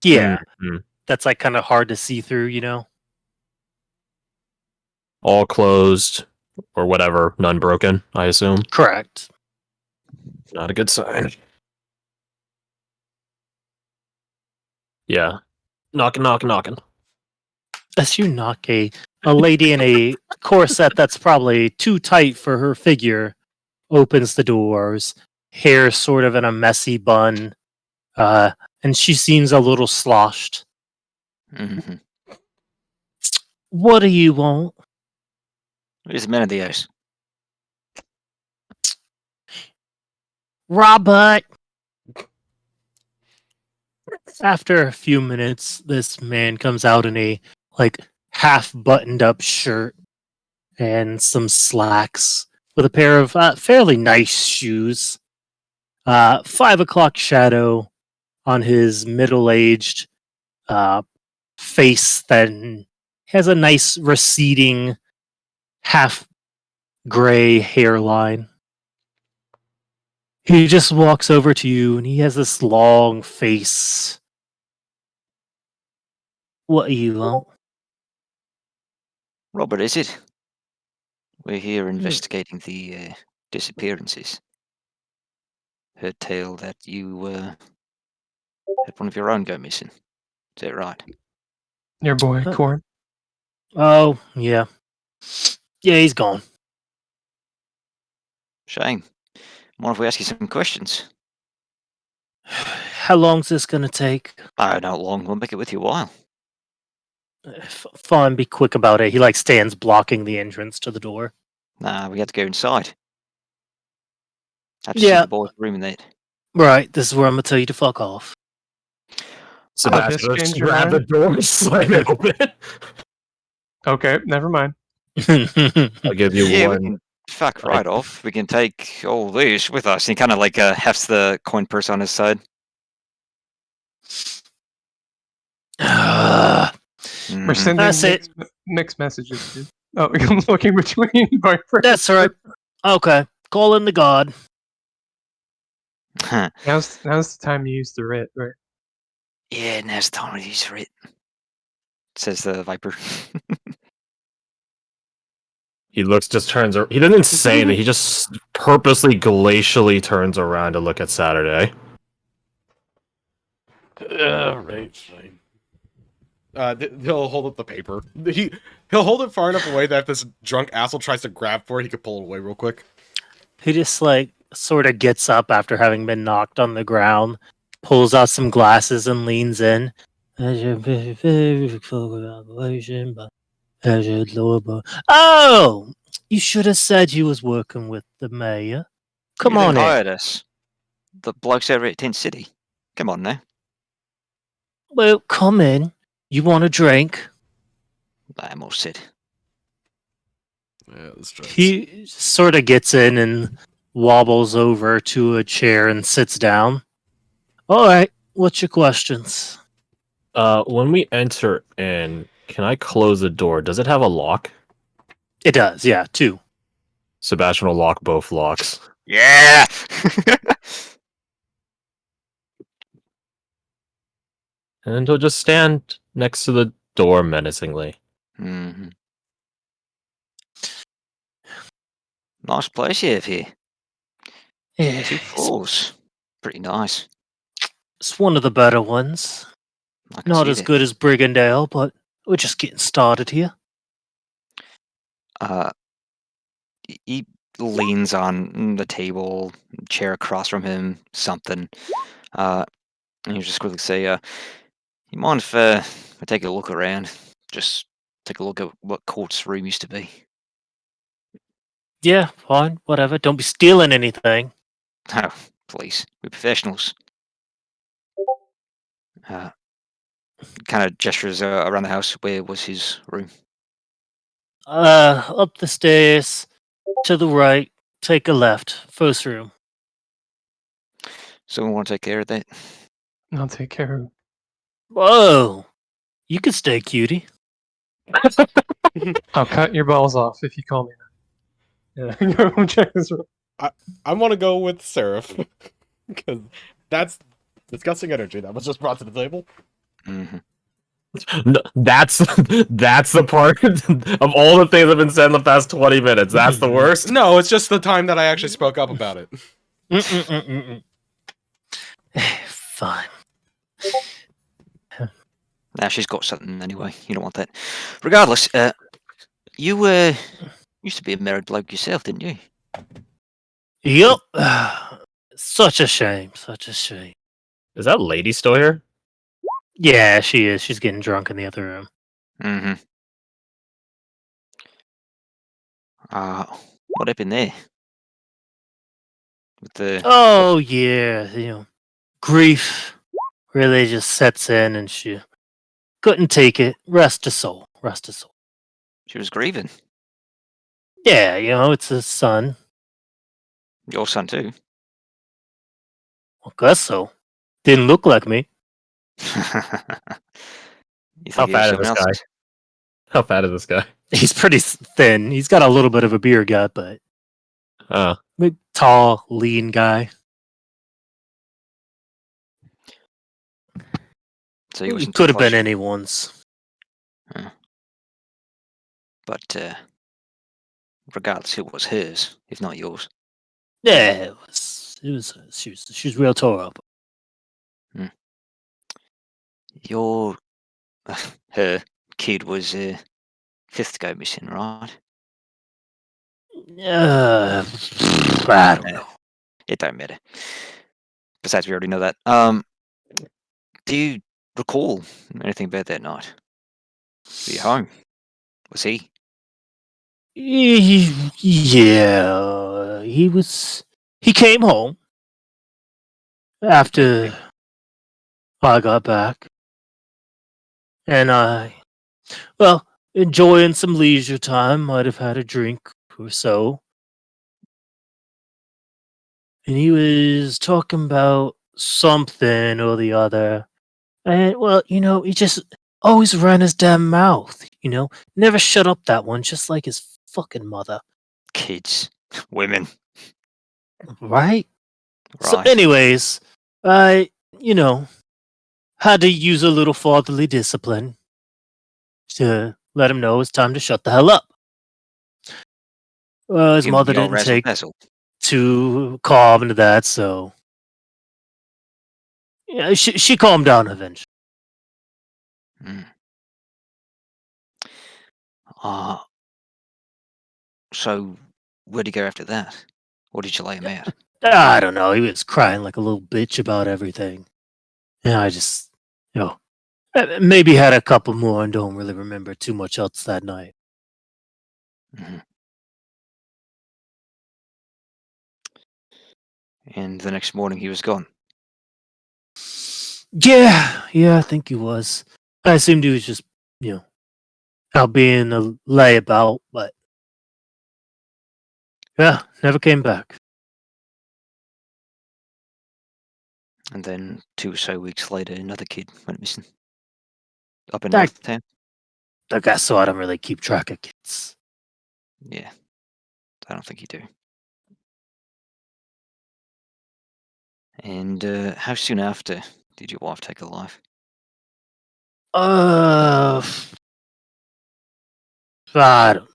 Yeah, Mm-hmm. that's like kind of hard to see through, you know? All closed or whatever, none broken, I assume. Correct. Not a good sign. Yeah. Knocking, knocking, knocking. As you knock, a lady in a corset that's probably too tight for her figure opens the doors, hair sort of in a messy bun, and she seems a little sloshed. Mm-hmm. What do you want? Where's the man of the house? Robert! After a few minutes, this man comes out in a like half buttoned up shirt and some slacks with a pair of fairly nice shoes. 5 o'clock shadow on his middle aged face that has a nice receding half gray hairline. He just walks over to you and he has this long face. What do you want? Robert, is it? We're here investigating the disappearances. Heard tale that you had one of your own go missing. Is that right? Your boy, Corn. Oh, yeah. Yeah, he's gone. Shame. Mind if we ask you some questions? How long's this gonna take? Oh, not long. We'll make it with you a while. Fine, be quick about it. He like stands blocking the entrance to the door. Nah, we had to go inside. Had to Yeah. see the boys ruminate. Right, this is where I'm gonna tell you to fuck off. Sebastian, just let's change your grab the mind? door and slam it open. Okay, never mind. I'll give you Yeah, we one. can fuck right off. We can take all this with us. And he kind of like hefts the coin purse on his side. We're sending That's it. mixed messages, dude. Oh, I'm looking between boyfriend. That's right. Okay, call in the god. Now's the time to use the writ, right? Yeah, now's the time to use for it. Says the Viper. He turns. He doesn't say anything. He just purposely glacially turns around to look at Saturday. Right, fine. He'll hold up the paper. He'll hold it far enough away that if this drunk asshole tries to grab for it, he could pull it away real quick. He just like sort of gets up after having been knocked on the ground, pulls out some glasses and leans in. Oh, you should have said you was working with the mayor. Come You on in. hired us. The blokes over at Tent City. Come on now. Well, come in. You want a drink? I'm all set. Yeah, let's try. He sort of gets in and wobbles over to a chair and sits down. All right, what's your questions? When we enter in, can I close the door? Does it have a lock? It does, yeah, 2. Sebastian will lock both locks. Yeah! And he'll just stand next to the door menacingly. Mm-hmm. Nice place you have here. 2 Yeah, floors. Pretty nice. it's one of the better ones. I can Not see as that. good as Brigandale, but we're just getting started here. He leans on the table, chair across from him, something. And he'll just quickly say, you mind if I take a look around? Just take a look at what Court's room used to be. Yeah, fine, whatever. Don't be stealing anything. Oh, please. We're professionals. Kind of gestures around the house. Where was his room? Up the stairs, to the right, take a left, first room. Someone want to take care of that? I'll take care of it. Whoa, you can stay, cutie. I'll cut your balls off if you call me that. Yeah, go check this room. I want to go with Seraph because that's disgusting energy that was just brought to the table. hmm No, that's the part of all the things I've been said in the past 20 minutes. That's the worst. No, it's just the time that I actually spoke up about it. Fine. Now she's got something anyway. You don't want that. Regardless, you used to be a married bloke yourself, didn't you? Yup. Such a shame. Such a shame. Is that lady still here? Yeah, she is. She's getting drunk in the other room. Mm-hmm. What happened there? With the Oh yeah, grief really just sets in, and she couldn't take it. Rest her soul. Rest her soul. she was grieving. Yeah, it's his son. Your son too. I guess so. Didn't look like me. You How think he was fat is someone this guy? else's? How fat is this guy? He's pretty thin. He's got a little bit of a beer gut, but Oh, big, tall, lean guy. So he He wasn't could too have been close. anyone's. But regardless, it was hers, if not yours. Yeah, it was. She was real tore up. Your her kid was fifth go missing, right? I don't know. It don't matter. Besides, we already know that. Do you recall anything about that night? Were you home? Was he? Yeah, he was. He came home after I got back, and well, enjoying some leisure time. Might have had a drink or so, and he was talking about something or the other. And well, he just always ran his damn mouth. Never shut up that one, just like his fucking mother, Kids, women, right? So, right? anyways, I, had to use a little fatherly discipline to let him know it's time to shut the hell up. Well, his Give him mother the old didn't razzle take dazzle. too calm to that, so yeah, she calmed down eventually. Mm. Uh, so where'd he go after that? Or did you lay him out? I don't know. He was crying like a little bitch about everything. Yeah, I just, maybe had a couple more and don't really remember too much else that night. Mhm. And the next morning he was gone. Yeah, I think he was. I assumed he was just, out being a layabout, but yeah, never came back. And then 2 or so weeks later, another kid went missing. Up in That, North Town. I guess so. I don't really keep track of kids. Yeah, I don't think you do. And how soon after did your wife take her life? Uh, I don't.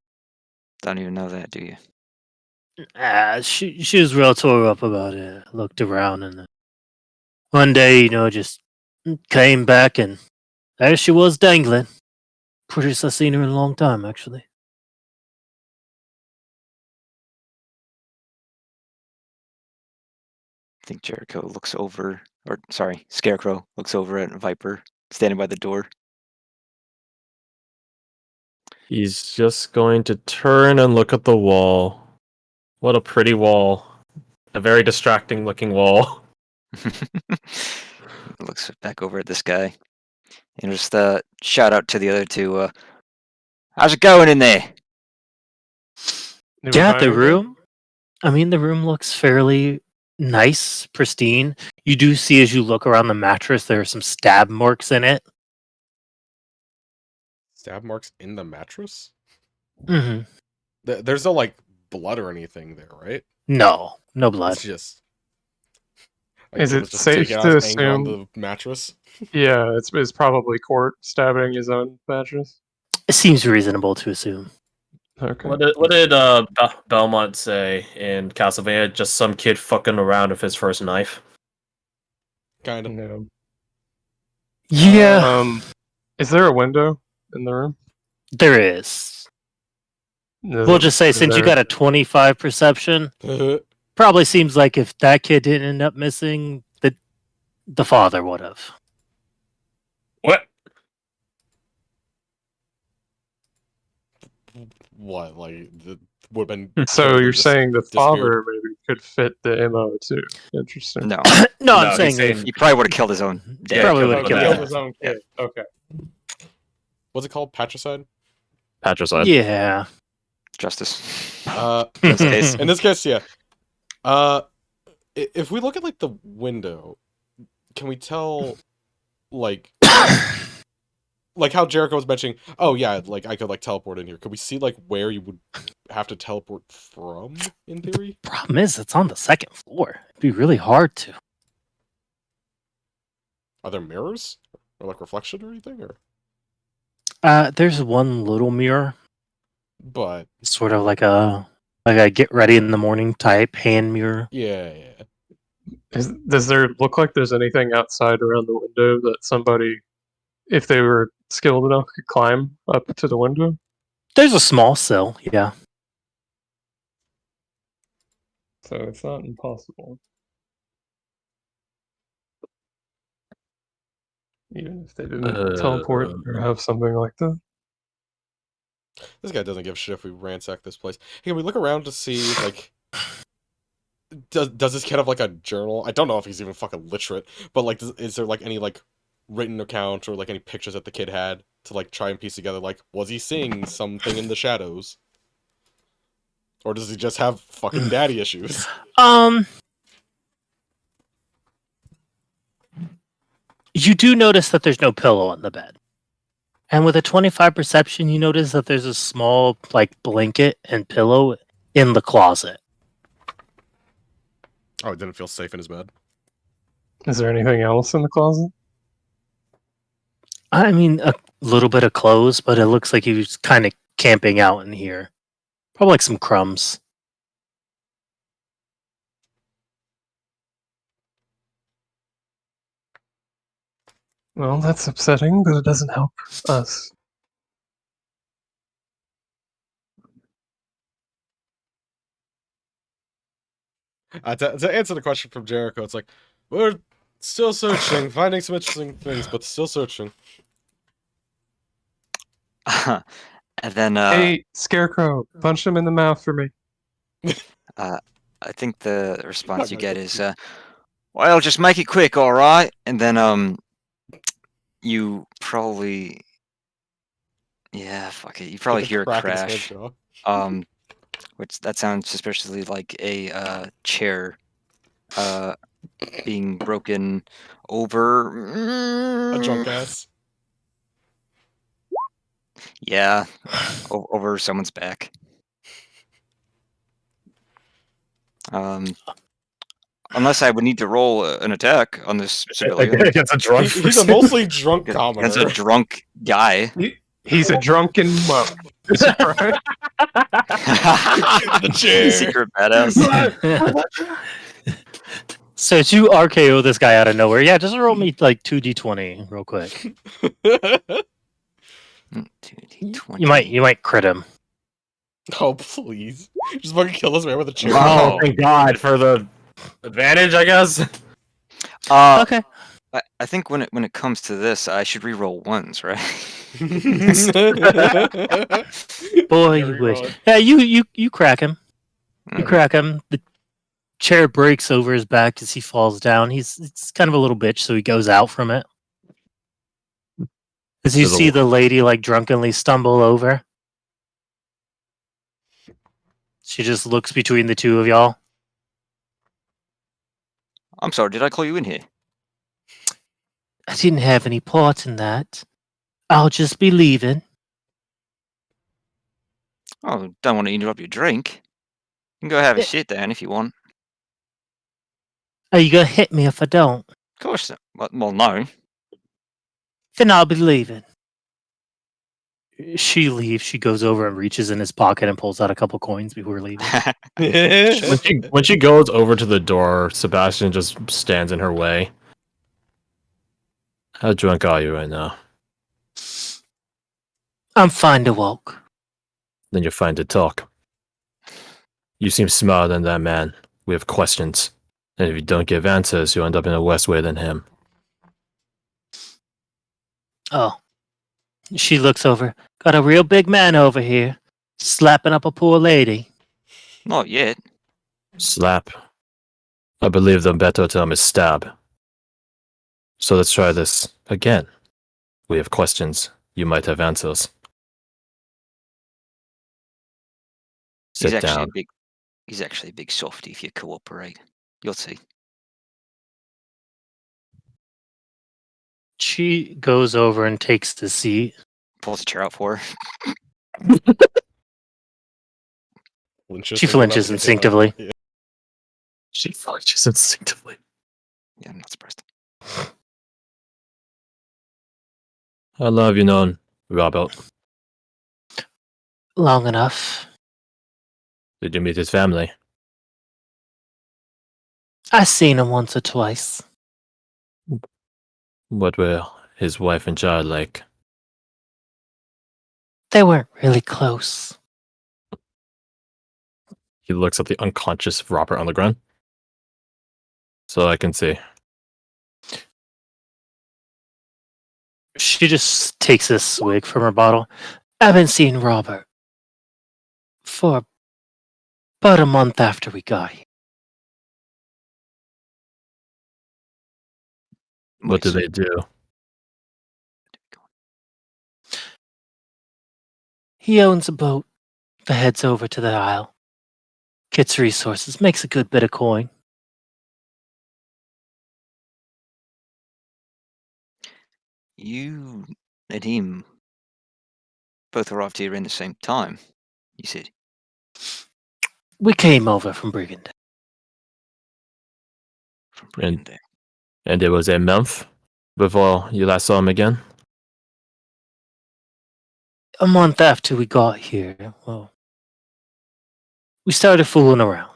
Don't even know that, do you? She was real tore up about it. Looked around and then one day, just came back and there she was dangling. Prettiest I've seen her in a long time, actually. I think Jericho looks over, or sorry, Scarecrow looks over at Viper standing by the door. he's just going to turn and look at the wall. What a pretty wall. A very distracting looking wall. Looks back over at this guy and just shout out to the other two. How's it going in there? They were Yeah, fine the over there? room. I mean, the room looks fairly nice, pristine. You do see as you look around the mattress, there are some stab marks in it. Stab marks in the mattress? Hmm. There's no like blood or anything there, right? No It's blood. just Is he it was just safe taking out to his anger on assume? the mattress. Yeah, it's probably Court stabbing his own mattress. It seems reasonable to assume. Okay. What did Belmont say in Castlevania? Just some kid fucking around with his first knife. Kind of. Yeah. Yeah, Is there a window in the room? there is. We'll just say, since you got a 25 perception, probably seems like if that kid didn't end up missing, that the father would have. What? What? Like the would have been. So killed you're and just saying the disappeared? father maybe could fit the MO too? Interesting. No, No, I'm No, saying he's saying- if, he probably would have killed his own he dad. probably killed would have him killed with Killed him. his own kid. Okay. What's it called? Patricide? Patricide. Yeah. Justice. In this case. In this case, yeah. If we look at like the window, can we tell, like, like how Jericho was mentioning? Oh yeah, like I could like teleport in here. Could we see like where you would have to teleport from? In theory, Problem is, it's on the second floor. It'd be really hard to. are there mirrors or like reflection or anything? Or There's one little mirror, but sort of like a get ready in the morning type hand mirror. yeah. Does there look like there's anything outside around the window that somebody, if they were skilled enough, could climb up to the window? There's a small sill, yeah. So it's not impossible. Even if they didn't teleport or have something like that. This guy doesn't give a shit if we ransack this place. Hey, can we look around to see like? Does this kid have like a journal? I don't know if he's even fucking literate, but like, is there like any like written account or like any pictures that the kid had to like try and piece together? Like, was he seeing something in the shadows, or does he just have fucking daddy issues? You do notice that there's no pillow on the bed. And with a 25 perception, you notice that there's a small like blanket and pillow in the closet. Oh, he didn't feel safe in his bed. Is there anything else in the closet? I mean, a little bit of clothes, but it looks like he was kind of camping out in here. Probably like some crumbs. Well, that's upsetting, but it doesn't help us. To answer the question from Jericho, it's like we're still searching, finding some interesting things, but still searching. And then Hey, Scarecrow, punch him in the mouth for me. I think the response you get is, well, just make it quick, all right? And then you probably, yeah, fuck it. You probably hear a Crack in his head, crash. jaw. Which that sounds suspiciously like a chair being broken over A drunk ass. Yeah, over someone's back. Unless I would need to roll an attack on this civilian. Against a drunk He's a person. mostly drunk Against a commoner. drunk guy. He's a drunken monk. Right? The chair. Secret badass. So you RKO this guy out of nowhere. Yeah, just roll me like 2d20 real quick. 2d20. You might crit him. Oh please! Just fucking kill this man with a chair. Oh, thank God for the advantage, I guess. Okay. I think when it comes to this, I should re-roll ones, right? Boy, you wish. Yeah, you crack him. You crack him. The chair breaks over his back as he falls down. It's kind of a little bitch, so he goes out from it. As you see the lady like drunkenly stumble over. She just looks between the two of y'all. I'm sorry, did I call you in here? I didn't have any part in that. I'll just be leaving. Oh, don't want to interrupt your drink. You can go have a shit, Dan, if you want. Are you gonna hit me if I don't? Of course. Well, no. Then I'll be leaving. She leaves. She goes over and reaches in his pocket and pulls out a couple coins before leaving. When she goes over to the door, Sebastian just stands in her way. How drunk are you right now? I'm fine to walk. Then you're fine to talk. You seem smarter than that man. We have questions. And if you don't give answers, you'll end up in a worse way than him. Oh. She looks over. Got a real big man over here, slapping up a poor lady. Not yet. Slap. I believe the better term is stab. So let's try this again. We have questions. You might have answers. Sit down. He's actually a big softy if you cooperate. You'll see. She goes over and takes the seat. Pulls a chair out for her. She flinches instinctively. Yeah. She flinches instinctively. Yeah, I'm not surprised. How long have you known Robert? Long enough. Did you meet his family? I seen him once or twice. What were his wife and child like? They weren't really close. He looks at the unconscious Robert on the ground. So I can see. She just takes a swig from her bottle. I've been seeing Robert for about a month after we got here. What do Wait, they do? He owns a boat that heads over to the Isle. Gets resources, makes a good bit of coin. You and him both arrived here in the same time, you said. We came over from Brigand. From And- Brigand. And it was a month before you last saw him again? A month after we got here, well, we started fooling around.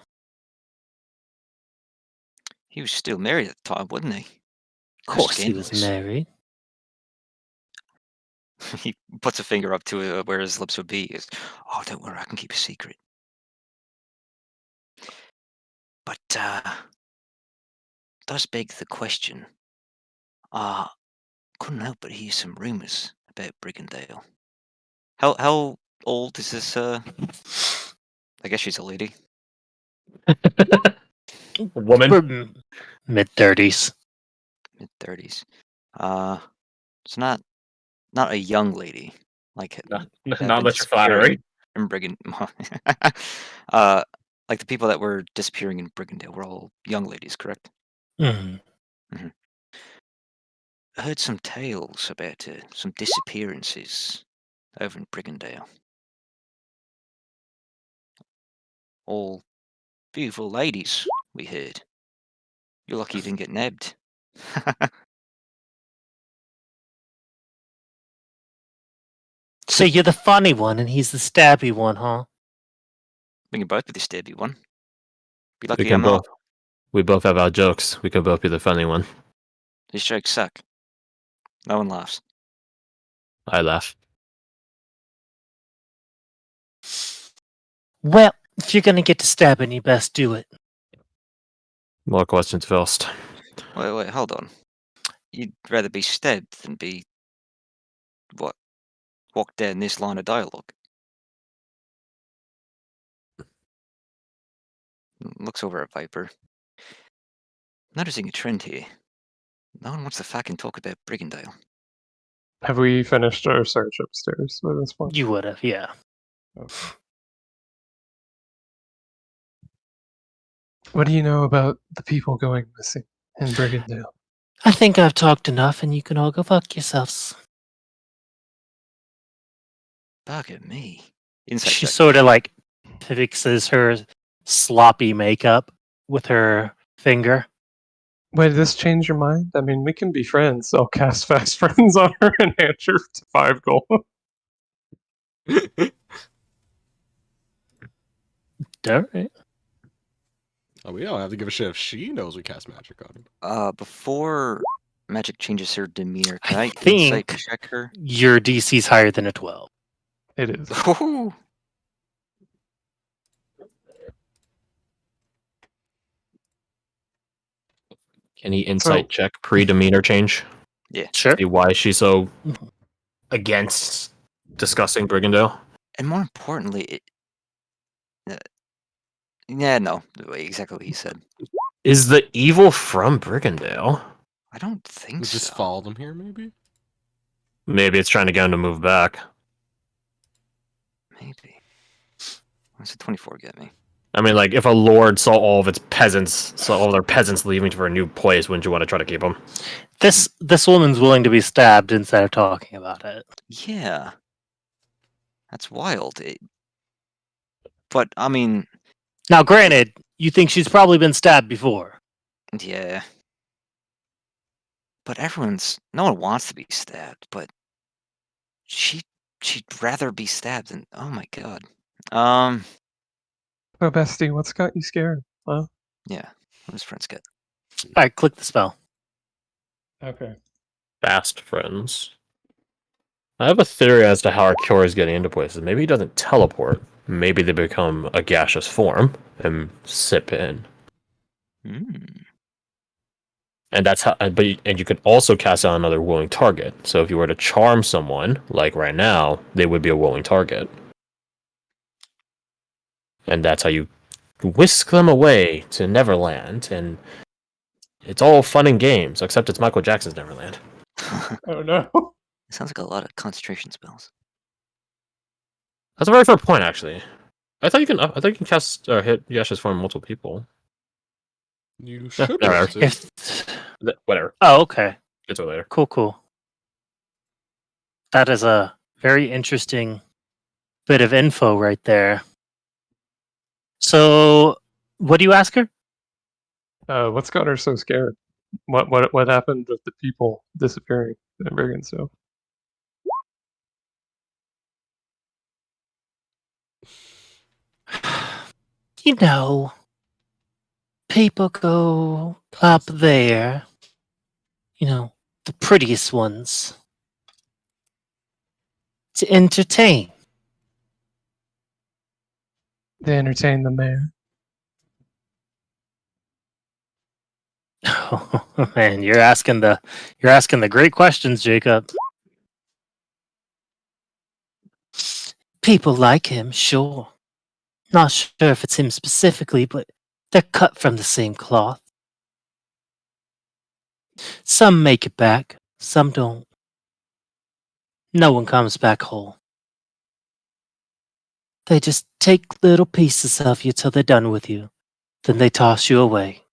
He was still married at the time, wasn't he? Of course he was Scandalous. married. He puts a finger up to where his lips would be. He goes, "Oh, don't worry, I can keep a secret." But does beg the question. Couldn't help but hear some rumors about Brigandale. How old is this? I guess she's a lady. Woman? Mid-30s. Mid-30s. It's not a young lady like Not that unless been you're flattering. in Brigand. Like the people that were disappearing in Brigandale were all young ladies, correct? Mhm. I heard some tales about some disappearances over in Brigandale. All beautiful ladies, we heard. You're lucky you didn't get nabbed. So you're the funny one and he's the stabby one, huh? We can both be the stabby one. Be We lucky can I'm not. both. We both have our jokes. We can both be the funny one. These jokes suck. No one laughs. I laugh. Well, if you're gonna get to stabbing, you best do it. More questions first. Wait, hold on. You'd rather be stabbed than be what? Walk down this line of dialogue. Looks over at Viper. Noticing a trend here. No one wants to fucking talk about Brigandale. Have we finished our search upstairs by this point? You would have, yeah. What do you know about the people going missing in Brigandale? I think I've talked enough and you can all go fuck yourselves. Bug at me. Insight She check. sort of like fixes her sloppy makeup with her finger. Wait, did this change your mind? I mean, we can be friends. I'll cast Fast Friends on her and hand her to 5 gold. All right. Oh, we don't have to give a shit if she knows we cast magic on her. Before magic changes her demeanor, can I I insight think check her? your DC's higher than a 12. It is. Ooh. Can he insight check pre-demeanor change? Sure. See why she's so against discussing Brigandale? And more importantly, yeah, no, exactly what he said. Is the evil from Brigandale? I don't think We so. just followed them here, maybe? Maybe it's trying to get him to move back. Maybe. What's a 24 get me? I mean, like, if a lord saw all their peasants leaving for a new place, wouldn't you want to try to keep them? This woman's willing to be stabbed instead of talking about it. Yeah. That's wild. But, I mean, Now, granted, you think she's probably been stabbed before. yeah. But no one wants to be stabbed, but she'd rather be stabbed than, oh my god. So, bestie, what's got you scared? Huh? Yeah. What does friends get? All right, click the spell. Okay. Fast friends. I have a theory as to how our cure is getting into places. Maybe he doesn't teleport. Maybe they become a gaseous form and sip in. And that's how. And you could also cast out another willing target. So if you were to charm someone, like right now, they would be a willing target. And that's how you whisk them away to Neverland. And it's all fun and games, except it's Michael Jackson's Neverland. Oh no. It sounds like a lot of concentration spells. That's a very fair point, actually. I thought you can cast hit gaseous form multiple people. You Yeah, should be there able are. to. If Whatever. oh, okay, Get to it later. cool. That is a very interesting bit of info right there. So, what do you ask her? What's got her so scared? What happened with the people disappearing in Brigandale? You know, people go up there. You know, the prettiest ones to entertain. They entertain the mayor. Oh man, you're asking the great questions, Jacob. People like him, sure. Not sure if it's him specifically, but they're cut from the same cloth. Some make it back, some don't. No one comes back whole. They just take little pieces of you till they're done with you. Then they toss you away.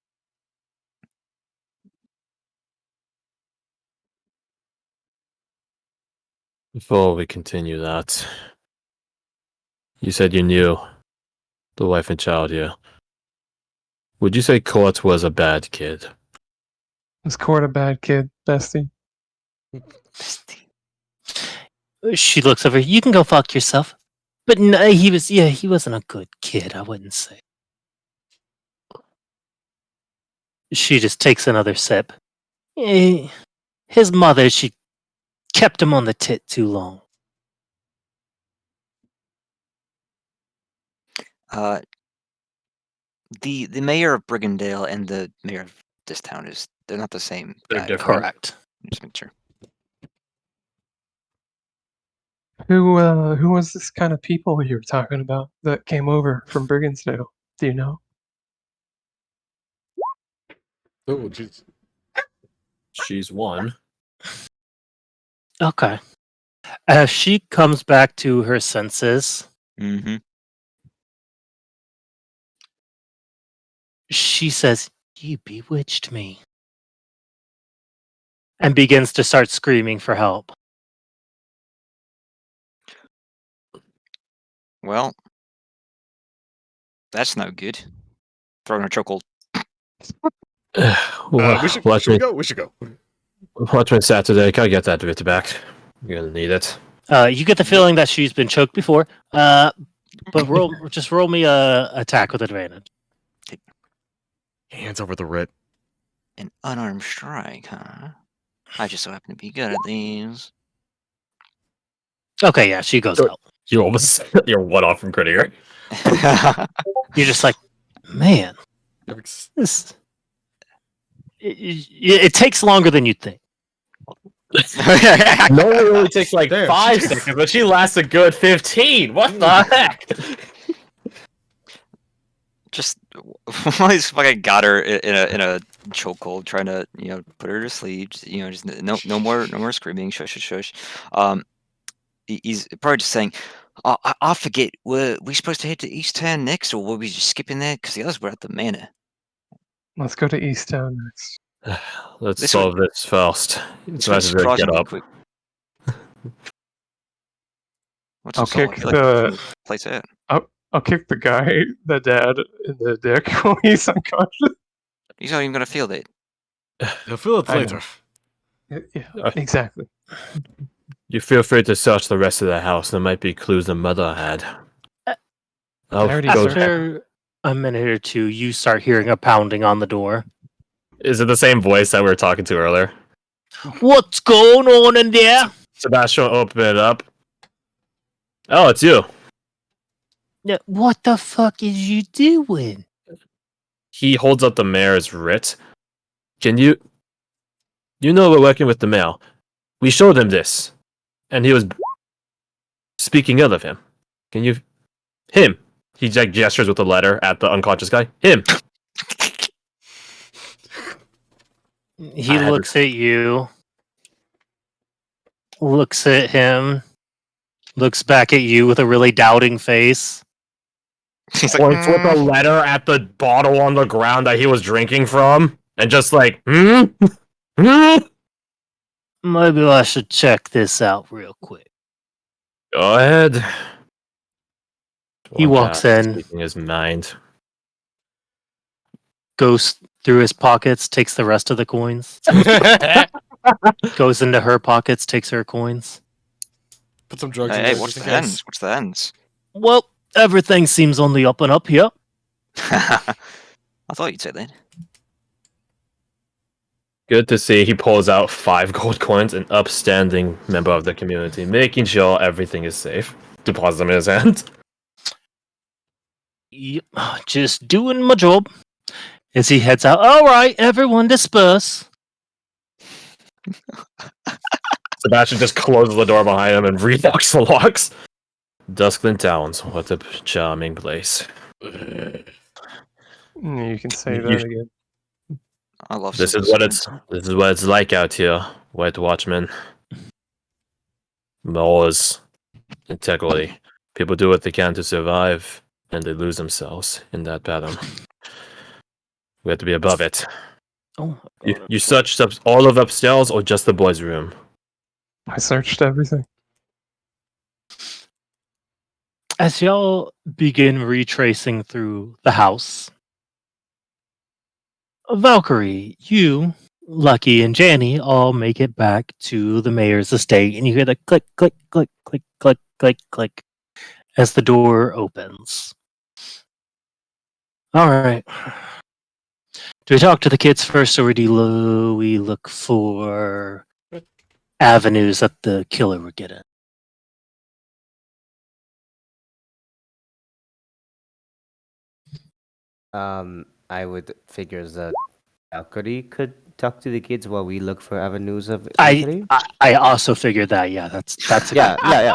Before we continue that, you said you knew the wife and child here. Would you say Court was a bad kid? Was Court a bad kid, bestie? She looks over. You can go fuck yourself. But no, he wasn't a good kid, I wouldn't say. She just takes another sip. His mother, she kept him on the tit too long. The mayor of Brigandale and the mayor of this town they're not the same They're guy. different. Correct. Just make sure. Who was this kind of people you were talking about that came over from Brigandale? Do you know? Oh, jeez. She's one. Okay. As she comes back to her senses, Mm-hmm. she says, "You bewitched me." And begins to start screaming for help. Well, that's no good. Throwing a chokehold. Should watch we me. go? We should go. Watch me Saturday. Can I get that bit back? You're gonna need it. You get the feeling that she's been choked before. But roll me a attack with advantage. Hands over the writ. An unarmed strike, huh? I just so happen to be good at these. Okay, yeah, she goes out. You almost you're one off from critting her. You're just like, man, this. It takes longer than you'd think. No, it only takes like Damn, 5 she- seconds, but she lasts a good 15. What the heck? Just while he's fucking got her in a chokehold, trying to put her to sleep. Just no more screaming. Shush shush shush. He's probably just saying, I forget. Were we supposed to head to East Town next, or were we just skipping there? Because the others were at the manor. Let's go to East Town next. Let's This solve this first. This So I went should get surprisingly up. quick. What's I'll up, Saul? I kick feel like the place out. I'll kick the guy, the dad, in the dick while he's unconscious. He's not even gonna feel it. He'll feel it I know. later. Yeah, exactly. You feel free to search the rest of the house. There might be clues the mother had. I'll already go. searched. After a minute or two, you start hearing a pounding on the door. Is it the same voice that we were talking to earlier? What's going on in there? Sebastian, open it up. Oh, it's you. Yeah, what the fuck is you doing? He holds up the mayor's writ. Can you... You know we're working with the mayor. We showed him this. And he was speaking ill of him. Can you... Him. He like gestures with the letter at the unconscious guy. Him. He I had looks at you, looks at him, looks back at you with a really doubting face. He's like, Points with a letter at the bottle on the ground that he was drinking from. And just like, Hmm? Maybe I should check this out real quick. Go ahead. He walks in. Speaking his mind. Goes through his pockets, takes the rest of the coins, goes into her pockets, takes her coins. Put some drugs in hey, there what's just the in case. ends? What's the ends? Well, everything seems on the up and up here. I thought you'd say that. Good to see he pulls out 5 gold coins, an upstanding member of the community, making sure everything is safe. Deposit them in his hand. Yep, just doing my job. As he heads out, all right, everyone disperse. Sebastian just closes the door behind him and relocks the locks. Duskland Towns, what a charming place. You can say You- that again. I love This simple is what it's like out here, White Watchman. Laws, integrity. People do what they can to survive, and they lose themselves in that pattern. We have to be above it. Oh, You searched up all of upstairs or just the boys' room? I searched everything. as y'all begin retracing through the house, Valkyrie, you, Lucky, and Janny all make it back to the mayor's estate, and you hear the click, click, click, click, click, click, click as the door opens. All right. Do we talk to the kids first, or do we look for avenues that the killer would get in? I would figure that Valkyrie could talk to the kids while we look for avenues of I entry. I also figured that. Yeah, that's a Yeah.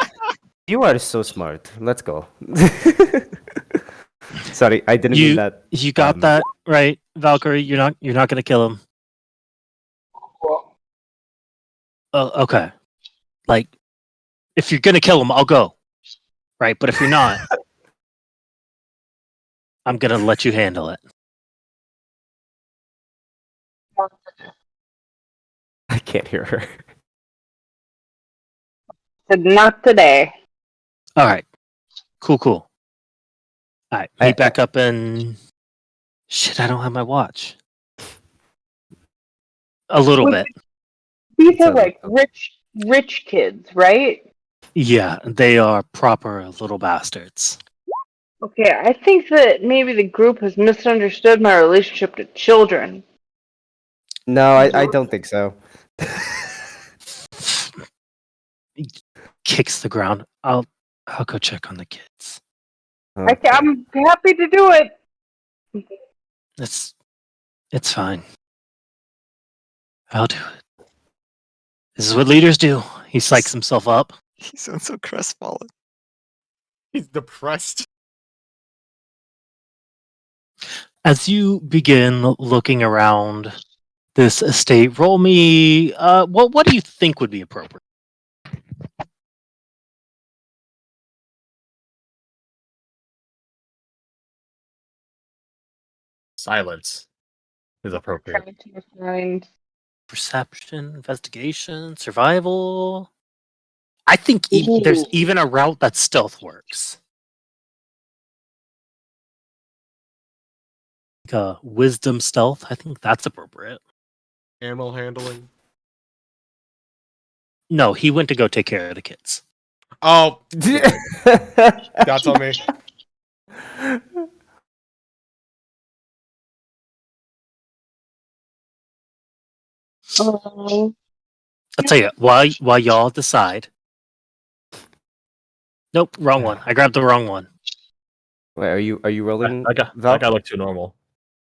You are so smart. Let's go. Sorry, I didn't mean that. You got that right, Valkyrie. You're not gonna kill him. Oh, okay. Like, if you're gonna kill him, I'll go. Right, but if you're not, I'm gonna let you handle it. I can't hear her. Said not today. All right. Cool. All right. Meet back up in. Shit, I don't have my watch. A little bit. These are So, like rich kids, right? Yeah, they are proper little bastards. Okay, I think that maybe the group has misunderstood my relationship to children. No, I don't think so. He kicks the ground. I'll go check on the kids. Okay. I'm happy to do it. It's fine. I'll do it. This is what leaders do. He psychs himself up. He sounds so crestfallen. He's depressed. As you begin looking around this estate, roll me. What do you think would be appropriate? Silence is appropriate. Trying to find. Perception, investigation, survival. I think there's Ooh. even a route that stealth works. Like a wisdom stealth. I think that's appropriate. Animal handling. No, he went to go take care of the kids. Oh, that's on me. Um, I'll tell you, while y'all decide. Nope, wrong one. I grabbed the wrong one. Wait, are you rolling? That Val? guy looked too normal.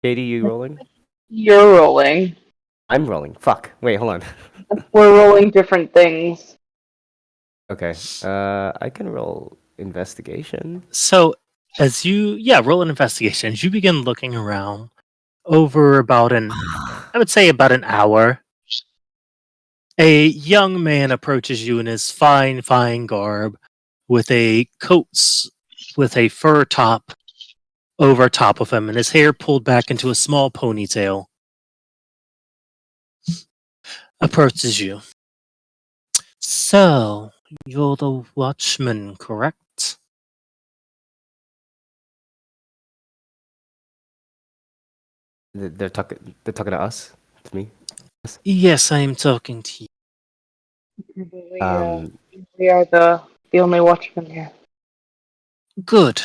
Katie, you rolling? you're rolling. I'm rolling. Fuck. Wait, hold on. We're rolling different things. Okay. I can roll investigation. So as you roll an investigation, as you begin looking around over about I would say about an hour, a young man approaches you in his fine garb with a with a fur top over top of him and his hair pulled back into a small ponytail. Approaches you. So, you're the watchman, correct? They're talking. They're talking to us. To me. Yes, I am talking to you. We are the only watchmen here. Good.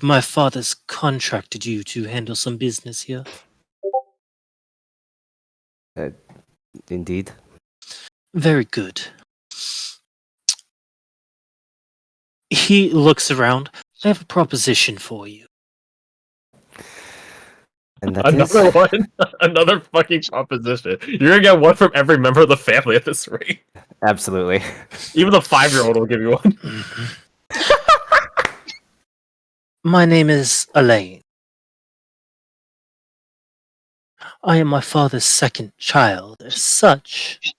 My father's contracted you to handle some business here. Indeed. Very good. He looks around. I have a proposition for you. And that is Another one. Another fucking proposition. You're gonna get one from every member of the family at this rate. absolutely. Even the 5-year-old will give you one. My name is Elaine. I am my father's second child. As such,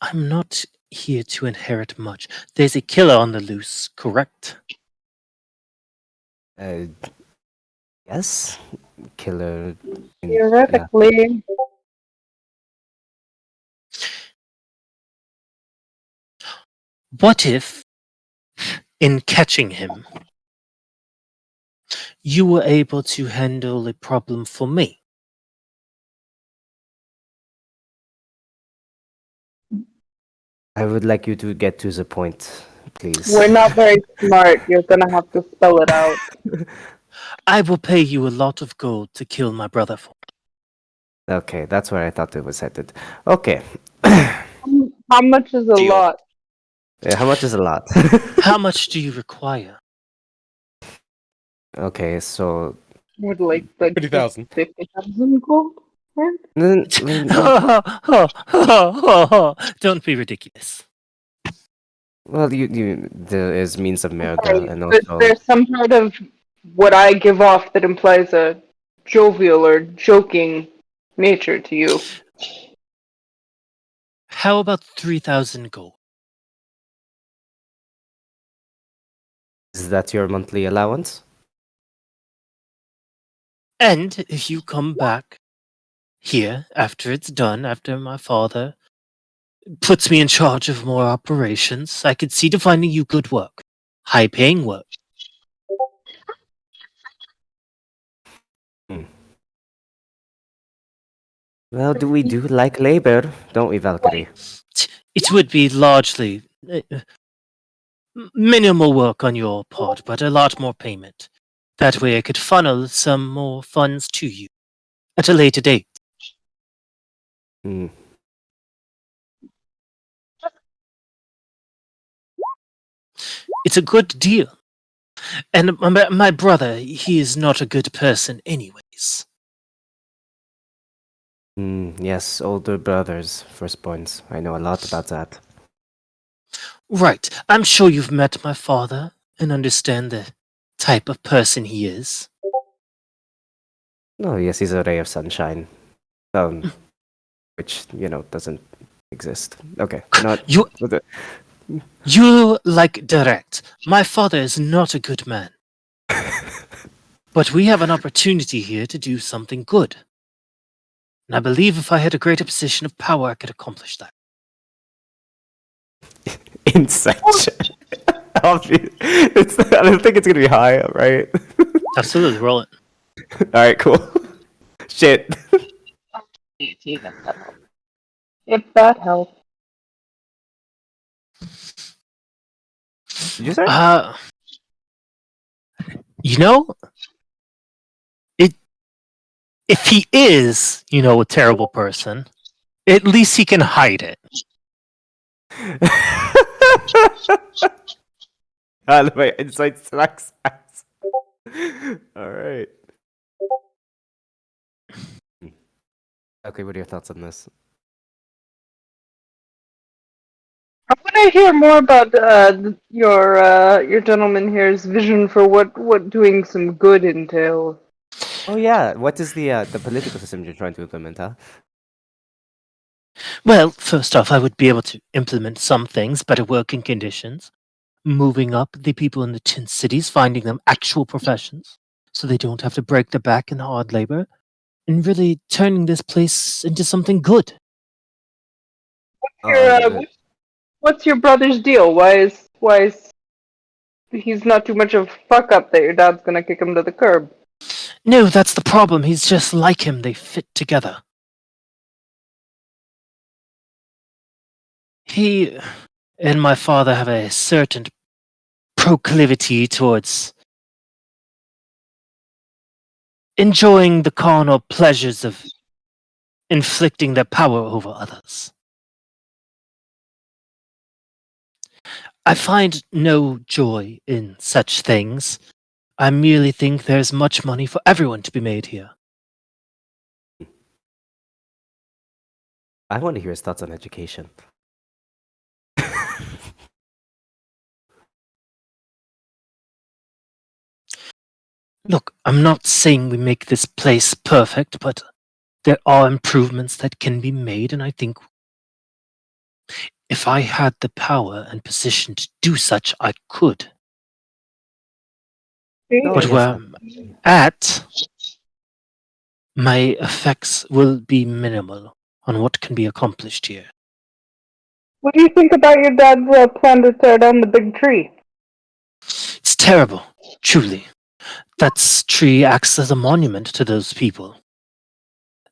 I'm not here to inherit much. There's a killer on the loose, correct? Yes. Killer. Theoretically, What if, in catching him, you were able to handle a problem for me? I would like you to get to the point, please. we're not very smart. You're gonna have to spell it out. I will pay you a lot of gold to kill my brother for. Okay, that's where I thought it was headed. Okay. How much is a Deal. lot? How much is a lot? How much do you require? Okay, so Would like 50,000. 50,000 gold? Right? Don't be ridiculous. well, there is means of murder, Sorry, and but also there's some part of what I give off that implies a jovial or joking nature to you. How about 3,000 gold? is that your monthly allowance? And if you come back here after it's done, after my father puts me in charge of more operations, I could see to finding you good work. High paying work. Well, we do like labor, don't we, Valkyrie? It would be largely minimal work on your part, but a lot more payment. That way I could funnel some more funds to you at a later date. Hmm. It's a good deal. And my brother, he is not a good person anyways. Yes, older brothers, firstborns. I know a lot about that. Right. I'm sure you've met my father and understand the type of person he is. Oh, yes, he's a ray of sunshine. Which, doesn't exist. Okay, not... You with it. you like direct. My father is not a good man. But we have an opportunity here to do something good. And I believe if I had a greater position of power, I could accomplish that. Insight check. I don't think it's gonna be high, right? Absolutely, roll it. Alright, cool. Shit. 18, if that helps. Did you say? You know, if he is, a terrible person, at least he can hide it. My insight sucks ass. Alright. Okay, what are your thoughts on this? I want to hear more about your gentleman here's vision for what doing some good entails. Oh yeah, what is the political system you're trying to implement, huh? Well, first off, I would be able to implement some things, better working conditions, moving up the people in the 10 cities, finding them actual professions, so they don't have to break their back in hard labor, and really turning this place into something good. What's your brother's deal? Why is he's not too much of a fuck up that your dad's gonna kick him to the curb? No, that's the problem. He's just like him. They fit together. He and my father have a certain proclivity towards enjoying the carnal pleasures of inflicting their power over others. I find no joy in such things. I merely think there's much money for everyone to be made here. I want to hear his thoughts on education. Look, I'm not saying we make this place perfect, but there are improvements that can be made, and I think if I had the power and position to do such, I could. No, But yes, where I'm at, my effects will be minimal on what can be accomplished here. What do you think about your dad's plan to tear down the big tree? It's terrible, truly. That tree acts as a monument to those people.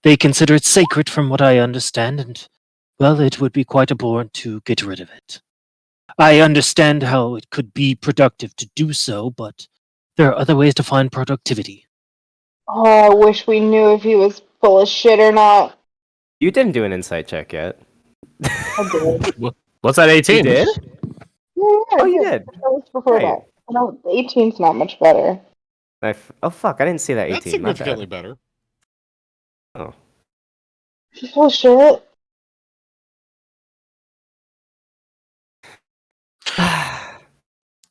They consider it sacred from what I understand, and, well, it would be quite abhorrent to get rid of it. I understand how it could be productive to do so, but there are other ways to find productivity. Oh, I wish we knew if he was full of shit or not. You didn't do an insight check yet. I did. What's that? 18. You did? Yeah, Oh, you did. That was before Right. that. No, 18's not much better. Oh fuck! I didn't see that 18. That's significantly better. Oh. She's full of shit.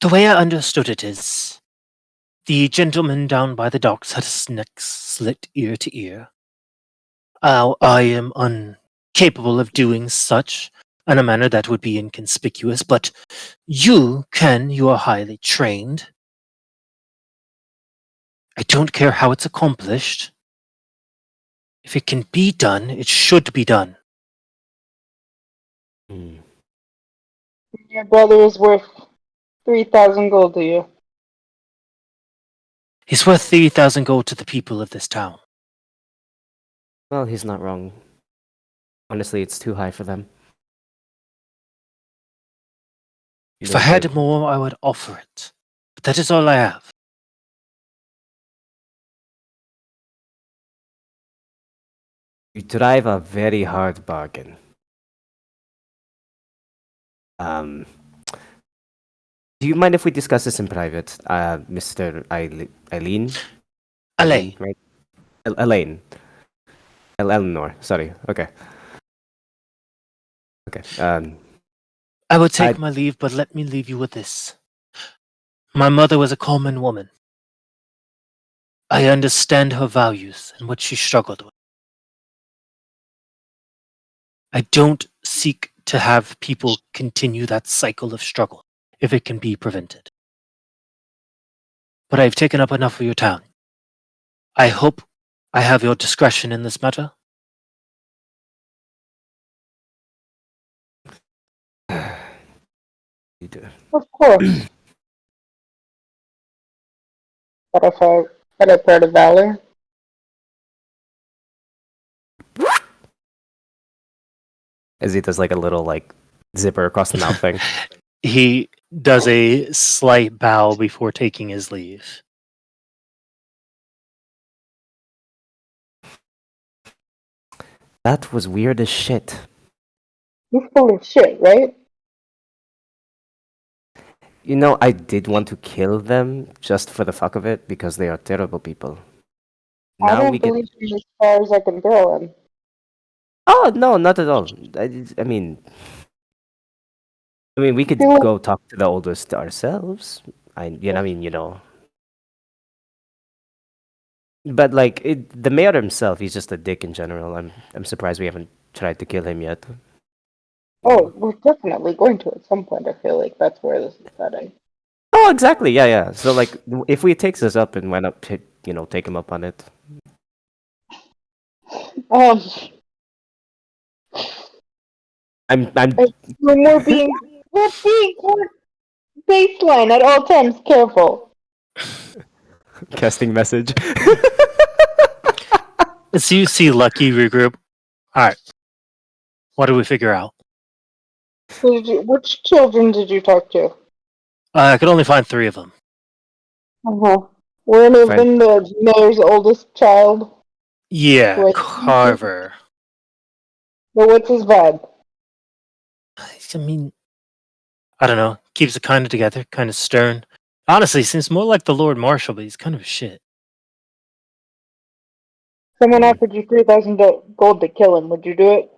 The way I understood it is, the gentleman down by the docks had his neck slit ear to ear. I am incapable of doing such in a manner that would be inconspicuous, but you are highly trained. I don't care how it's accomplished. If it can be done, it should be done. Your brother is worth 3,000 gold to you. He's worth 3,000 gold to the people of this town. Well, he's not wrong. Honestly, it's too high for them. If I had more, I would offer it. But that is all I have. You drive a very hard bargain. Do you mind if we discuss this in private, Mr. Eileen? Elaine. Right? Elaine. Eleanor. Sorry. Okay. Okay. I would take my leave, but let me leave you with this. My mother was a common woman. I understand her values and what she struggled with. I don't seek to have people continue that cycle of struggle if it can be prevented. But I've taken up enough of your time. I hope I have your discretion in this matter. You do. Of course. But if I part of valor. As he does like a little like zipper across the mouth thing. He does a slight bow before taking his leave. That was weird as shit. He's full of shit, right? You know, I did want to kill them just for the fuck of it because they are terrible people. I don't believe him as far as I can throw him. Oh no, not at all. I mean, we could go talk to the oldest ourselves. But like the mayor himself, he's just a dick in general. I'm surprised we haven't tried to kill him yet. Oh, we're definitely going to at some point. I feel like that's where this is heading. Oh, exactly. Yeah. So like, if we takes this up and why not, take him up on it? We're being baseline at all times. Careful. Casting message. As you see Lucky regroup, alright. What do we figure out? Which children did you talk to? I could only find 3 of them. Were any of them the mayor's oldest child? Yeah, Carver. But what's his vibe? I mean, I don't know. Keeps it kind of together, kind of stern. Honestly, seems more like the Lord Marshal, but he's kind of a shit. Someone offered you 3,000 gold to kill him. Would you do it?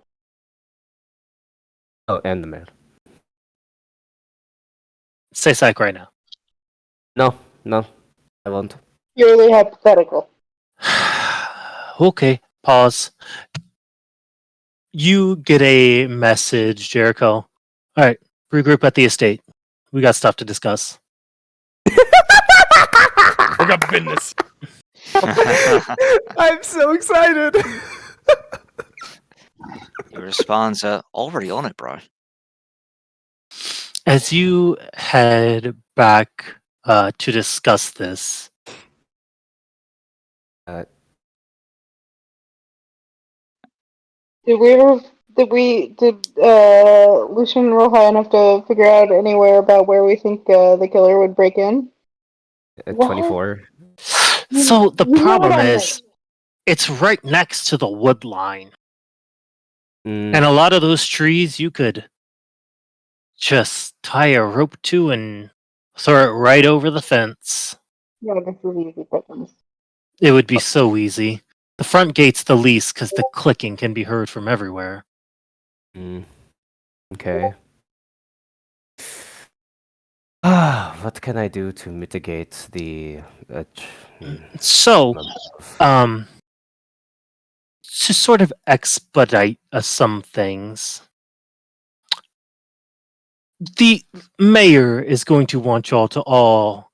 Oh, and the mayor. Stay psych right now. No, I won't. Purely hypothetical. Okay, pause. You get a message, Jericho. Alright, regroup at the estate. We got stuff to discuss. We got business. I'm so excited. He responds, already on it, bro. As you head back to discuss this, Did Lucian roll high enough to figure out anywhere about where we think the killer would break in? 24. So the problem is, it's right next to the wood line. And a lot of those trees you could just tie a rope to and throw it right over the fence. Yeah, this is easy pickings. It would be so easy. The front gate's the least because the clicking can be heard from everywhere. Okay. What can I do to mitigate the... So, to sort of expedite some things, the mayor is going to want y'all to all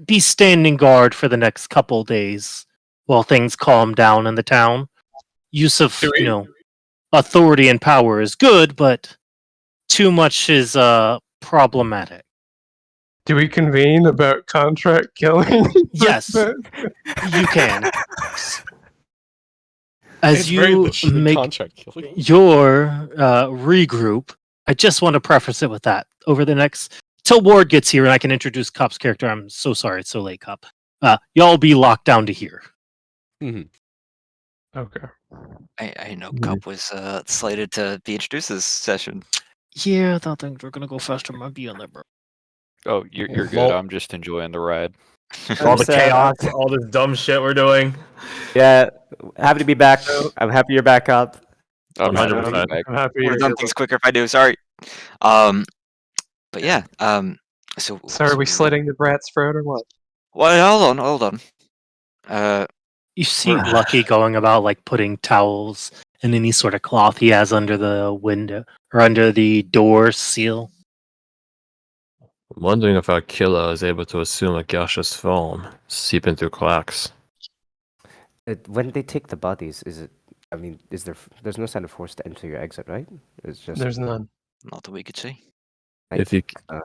be standing guard for the next couple days while things calm down in the town. Use of, authority and power is good, but too much is problematic. Do we convene about contract killing? Yes, you can. As It's very you legit make contract killing. your regroup, I just want to preface it with that. Over the next till Ward gets here and I can introduce Cop's character. I'm so sorry it's so late, Cop. Y'all be locked down to here. Mhm. Okay. I know Cup was slated to be introduced this session. Yeah, I thought things were gonna go faster. Might be on there, bro. Oh, you're good. Well- I'm just enjoying the ride. All the I'm sad. chaos, all this dumb shit we're doing. Yeah, happy to be back. So- I'm happy you're back up. I'm happy to be 100%. back. I'm happy Would you're have done here, things but- quicker if I do. Sorry. But yeah. So are we slitting the brat's throat or what? Well, hold on. You see We're- Lucky going about like putting towels and any sort of cloth he has under the window or under the door seal. I'm wondering if our killer is able to assume a gaseous form, seeping through cracks. When they take the bodies, is it? I mean, is there? There's no sign of force to enter your exit, right? It's just. There's none. Not that we could see. If you uh,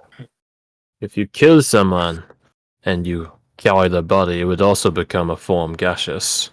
if you kill someone and you carry the body, it would also become a form gaseous.